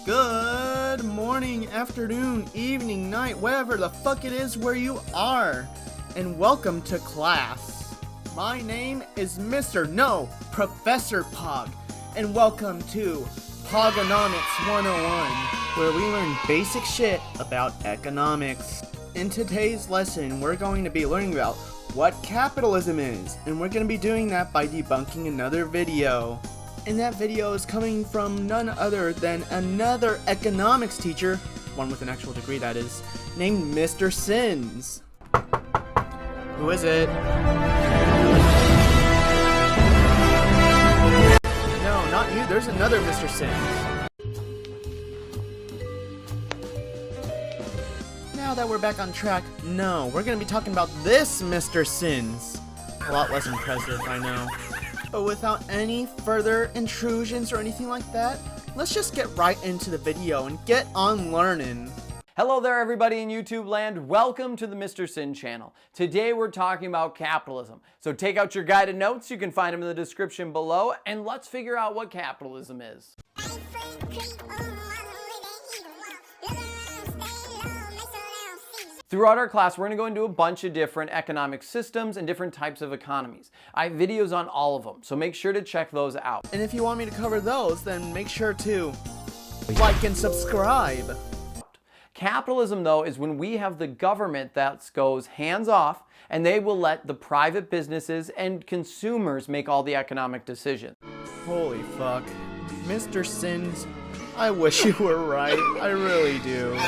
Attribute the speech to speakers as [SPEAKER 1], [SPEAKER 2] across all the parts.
[SPEAKER 1] Good morning, afternoon, evening, night, wherever the fuck it is where you are. And welcome to class. My name is Professor Pog. And welcome to Pogonomics 101, where we learn basic shit about economics. In today's lesson, we're going to be learning about what capitalism is. And we're going to be doing that by debunking another video. And that video is coming from none other than another economics teacher, one with an actual degree that is, named Mr. Sins. Who is it? No, not you, there's another Mr. Sins. Now that we're back on track, no, we're gonna be talking about this Mr. Sins. A lot less impressive, I know. But without any further intrusions or anything like that, let's just get right into the video and get on learning.
[SPEAKER 2] Hello there everybody in YouTube land, welcome to the Mr. Sin channel. Today we're talking about capitalism. So take out your guided notes, you can find them in the description below, and let's figure out what capitalism is. Throughout our class, we're going to go into a bunch of different economic systems and different types of economies. I have videos on all of them, so make sure to check those out.
[SPEAKER 1] And if you want me to cover those, then make sure to like and subscribe.
[SPEAKER 2] Capitalism, though, is when we have the government that goes hands off and they will let the private businesses and consumers make all the economic decisions.
[SPEAKER 1] Holy fuck. Mr. Sins, I wish you were right. I really do.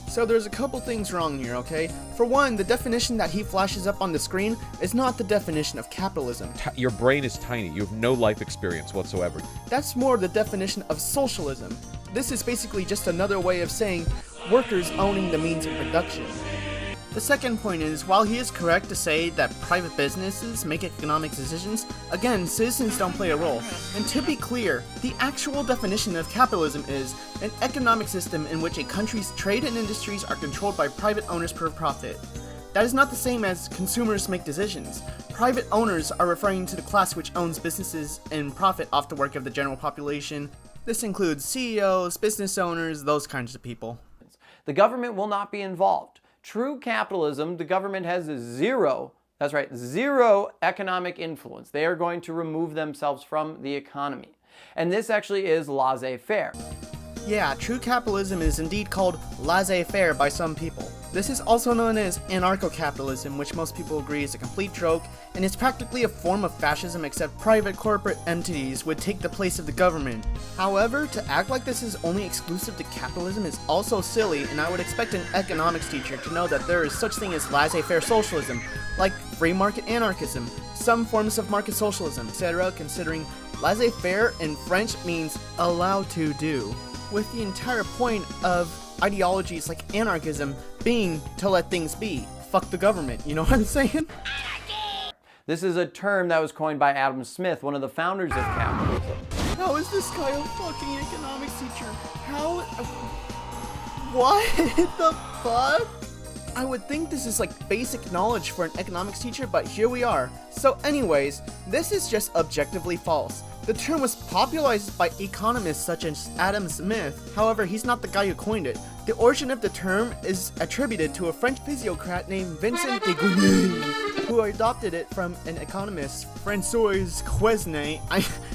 [SPEAKER 1] So there's a couple things wrong here, okay? For one, the definition that he flashes up on the screen is not the definition of capitalism.
[SPEAKER 3] Your brain is tiny. You have no life experience whatsoever.
[SPEAKER 1] That's more the definition of socialism. This is basically just another way of saying workers owning the means of production. The second point is, while he is correct to say that private businesses make economic decisions, again, citizens don't play a role. And to be clear, the actual definition of capitalism is an economic system in which a country's trade and industries are controlled by private owners for profit. That is not the same as consumers make decisions. Private owners are referring to the class which owns businesses and profit off the work of the general population. This includes CEOs, business owners, those kinds of people.
[SPEAKER 2] The government will not be involved. True capitalism, the government has zero economic influence. They are going to remove themselves from the economy. And this actually is laissez-faire.
[SPEAKER 1] Yeah, true capitalism is indeed called laissez-faire by some people. This is also known as anarcho-capitalism, which most people agree is a complete joke, and it's practically a form of fascism except private corporate entities would take the place of the government. However, to act like this is only exclusive to capitalism is also silly, and I would expect an economics teacher to know that there is such thing as laissez-faire socialism, like free market anarchism, some forms of market socialism, etc., considering laissez-faire in French means allow to do, with the entire point of ideologies like anarchism being to let things be. Fuck the government, you know what I'm saying?
[SPEAKER 2] This is a term that was coined by Adam Smith, one of the founders of capitalism.
[SPEAKER 1] How is this guy a fucking economics teacher? How? What the fuck? I would think this is like basic knowledge for an economics teacher, but here we are. So anyways, this is just objectively false. The term was popularized by economists such as Adam Smith. However, he's not the guy who coined it. The origin of the term is attributed to a French physiocrat named Vincent de Goulet, who adopted it from an economist, François Quesnay.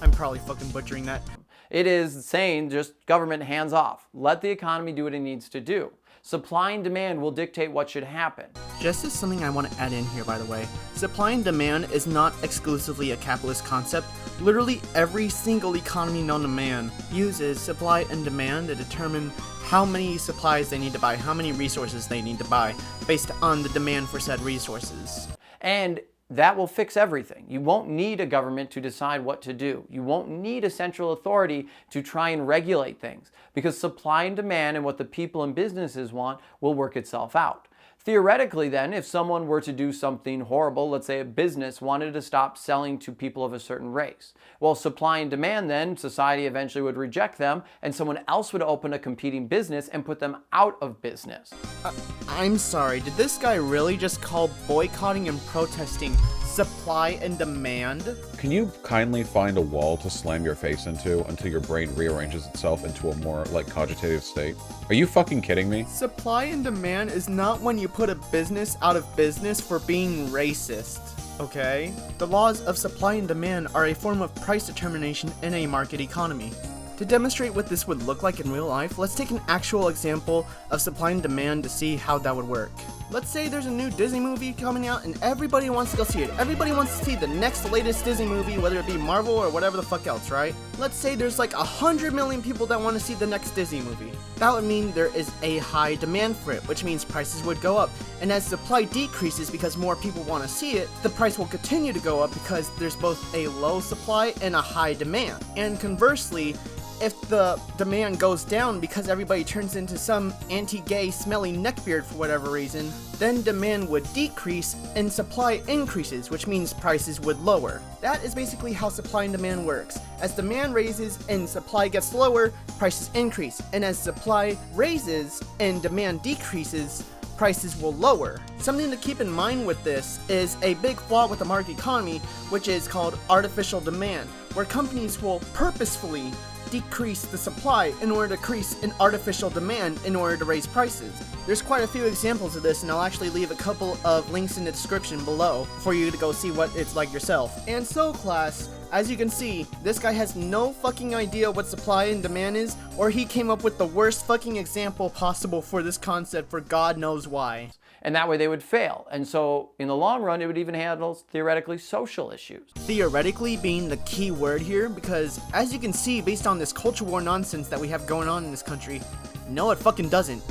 [SPEAKER 1] I'm probably fucking butchering that.
[SPEAKER 2] It is saying just government hands off. Let the economy do what it needs to do. Supply and demand will dictate what should happen.
[SPEAKER 1] Just as something I want to add in here, by the way, supply and demand is not exclusively a capitalist concept. Literally every single economy known to man uses supply and demand to determine how many supplies they need to buy, how many resources they need to buy, based on the demand for said resources.
[SPEAKER 2] And that will fix everything. You won't need a government to decide what to do. You won't need a central authority to try and regulate things, because supply and demand and what the people and businesses want will work itself out. Theoretically then, if someone were to do something horrible, let's say a business wanted to stop selling to people of a certain race, well, supply and demand then, society eventually would reject them and someone else would open a competing business and put them out of business.
[SPEAKER 1] I'm sorry, did this guy really just call boycotting and protesting supply and demand?
[SPEAKER 3] Can you kindly find a wall to slam your face into until your brain rearranges itself into a more, like, cogitative state? Are you fucking kidding me?
[SPEAKER 1] Supply and demand is not when you put a business out of business for being racist, okay? The laws of supply and demand are a form of price determination in a market economy. To demonstrate what this would look like in real life, let's take an actual example of supply and demand to see how that would work. Let's say there's a new Disney movie coming out and everybody wants to go see it. Everybody wants to see the next latest Disney movie, whether it be Marvel or whatever the fuck else, right? Let's say there's like 100 million people that want to see the next Disney movie. That would mean there is a high demand for it, which means prices would go up. And as supply decreases because more people want to see it, the price will continue to go up because there's both a low supply and a high demand. And conversely, if the demand goes down because everybody turns into some anti-gay smelly neckbeard for whatever reason, then demand would decrease and supply increases, which means prices would lower. That is basically how supply and demand works. As demand raises and supply gets lower, prices increase. And as supply raises and demand decreases, prices will lower. Something to keep in mind with this is a big flaw with the market economy, which is called artificial demand, where companies will purposefully decrease the supply in order to increase an artificial demand in order to raise prices. There's quite a few examples of this, and I'll actually leave a couple of links in the description below for you to go see what it's like yourself. And so, class, as you can see, this guy has no fucking idea what supply and demand is, or he came up with the worst fucking example possible for this concept for God knows why.
[SPEAKER 2] And that way they would fail. And so in the long run, it would even handle theoretically social issues.
[SPEAKER 1] Theoretically being the key word here, because as you can see based on this culture war nonsense that we have going on in this country, no it fucking doesn't.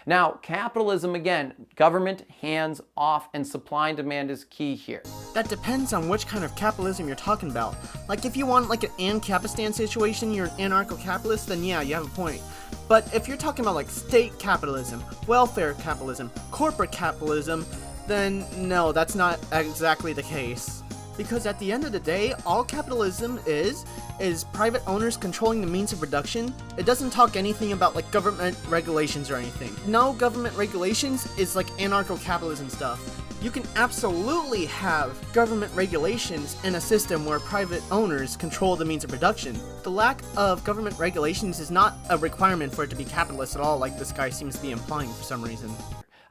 [SPEAKER 2] Now, capitalism, again, government hands off, and supply and demand is key here.
[SPEAKER 1] That depends on which kind of capitalism you're talking about. Like if you want like an Ancapistan situation, you're an anarcho-capitalist, then yeah, you have a point. But if you're talking about like state capitalism, welfare capitalism, corporate capitalism, then no, that's not exactly the case. Because at the end of the day, all capitalism is private owners controlling the means of production. It doesn't talk anything about like government regulations or anything. No government regulations is like anarcho-capitalism stuff. You can absolutely have government regulations in a system where private owners control the means of production. The lack of government regulations is not a requirement for it to be capitalist at all, like this guy seems to be implying for some reason.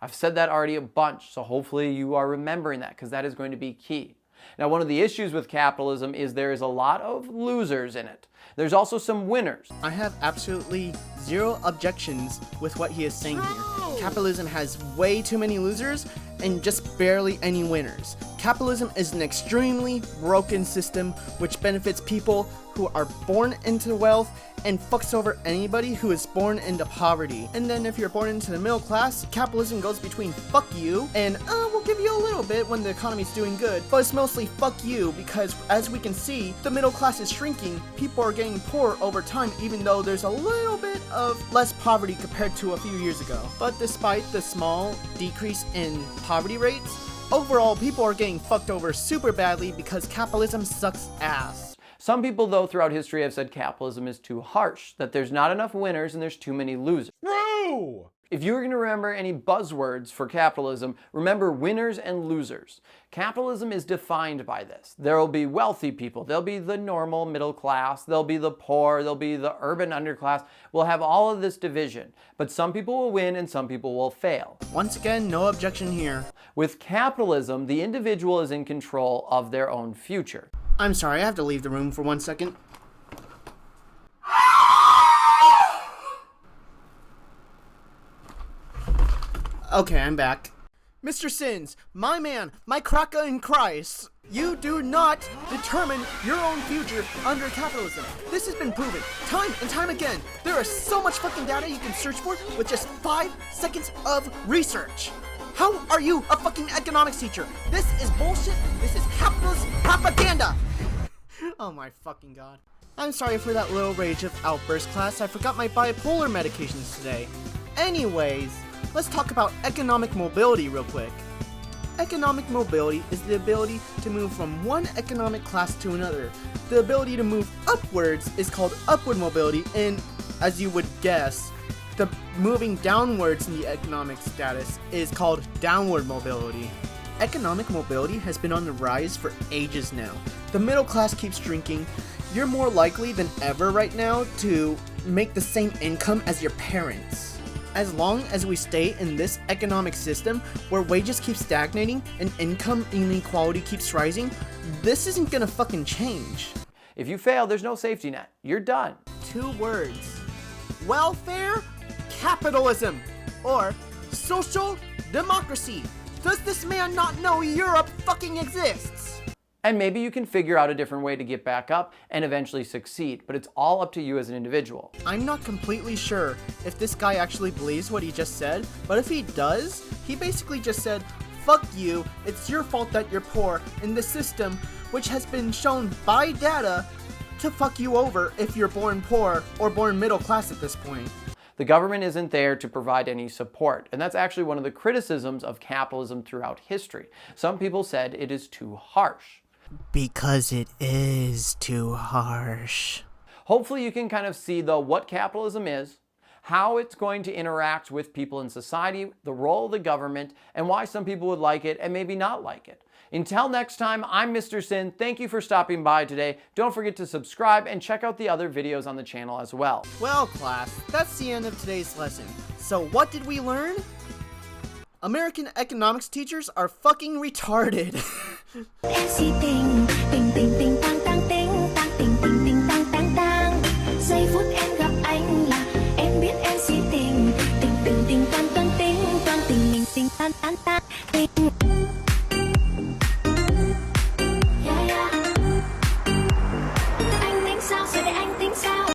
[SPEAKER 2] I've said that already a bunch, so hopefully you are remembering that, because that is going to be key. Now, one of the issues with capitalism is there is a lot of losers in it. There's also some winners.
[SPEAKER 1] I have absolutely zero objections with what he is saying here. Capitalism has way too many losers and just barely any winners. Capitalism is an extremely broken system which benefits people who are born into wealth and fucks over anybody who is born into poverty. And then if you're born into the middle class, capitalism goes between fuck you and we'll give you a little bit when the economy's doing good, but it's mostly fuck you because as we can see, the middle class is shrinking, people are getting poor over time even though there's a little bit of less poverty compared to a few years ago. But despite the small decrease in poverty rates, overall people are getting fucked over super badly because capitalism sucks ass.
[SPEAKER 2] Some people, though, throughout history have said capitalism is too harsh, that there's not enough winners and there's too many losers.
[SPEAKER 3] True!
[SPEAKER 2] If you're going to remember any buzzwords for capitalism, remember winners and losers. Capitalism is defined by this. There will be wealthy people, there'll be the normal middle class, there'll be the poor, there'll be the urban underclass. We'll have all of this division, but some people will win and some people will fail.
[SPEAKER 1] Once again, no objection here.
[SPEAKER 2] With capitalism, the individual is in control of their own future.
[SPEAKER 1] I'm sorry, I have to leave the room for 1 second. Okay, I'm back. Mr. Sins, my man, my cracker in Christ, you do not determine your own future under capitalism. This has been proven time and time again. There is so much fucking data you can search for with just 5 seconds of research. How are you a fucking economics teacher? This is bullshit. This is capitalist propaganda. Oh my fucking god. I'm sorry for that little rage of outburst, class. I forgot my bipolar medications today. Anyways, let's talk about economic mobility real quick. Economic mobility is the ability to move from one economic class to another. The ability to move upwards is called upward mobility, and as you would guess, the moving downwards in the economic status is called downward mobility. Economic mobility has been on the rise for ages now. The middle class keeps shrinking. You're more likely than ever right now to make the same income as your parents. As long as we stay in this economic system where wages keep stagnating and income inequality keeps rising, this isn't gonna fucking change.
[SPEAKER 2] If you fail, there's no safety net. You're done.
[SPEAKER 1] 2 words. Welfare capitalism, or social democracy. Does this man not know Europe fucking exists?
[SPEAKER 2] And maybe you can figure out a different way to get back up and eventually succeed, but it's all up to you as an individual.
[SPEAKER 1] I'm not completely sure if this guy actually believes what he just said, but if he does, he basically just said, fuck you, it's your fault that you're poor in the system, which has been shown by data to fuck you over if you're born poor or born middle class at this point.
[SPEAKER 2] The government isn't there to provide any support, and that's actually one of the criticisms of capitalism throughout history. Some people said it is too harsh.
[SPEAKER 1] Because it is too harsh.
[SPEAKER 2] Hopefully you can kind of see, though, what capitalism is, how it's going to interact with people in society, the role of the government, and why some people would like it and maybe not like it. Until next time, I'm Mr. Sin. Thank you for stopping by today. Don't forget to subscribe and check out the other videos on the channel as well.
[SPEAKER 1] Well, class, that's the end of today's lesson. So what did we learn? American economics teachers are fucking retarded.
[SPEAKER 4] Giây phút em gặp anh là em biết em si tình tình tình tình toan toan tính toan tình mình tình tan tan tan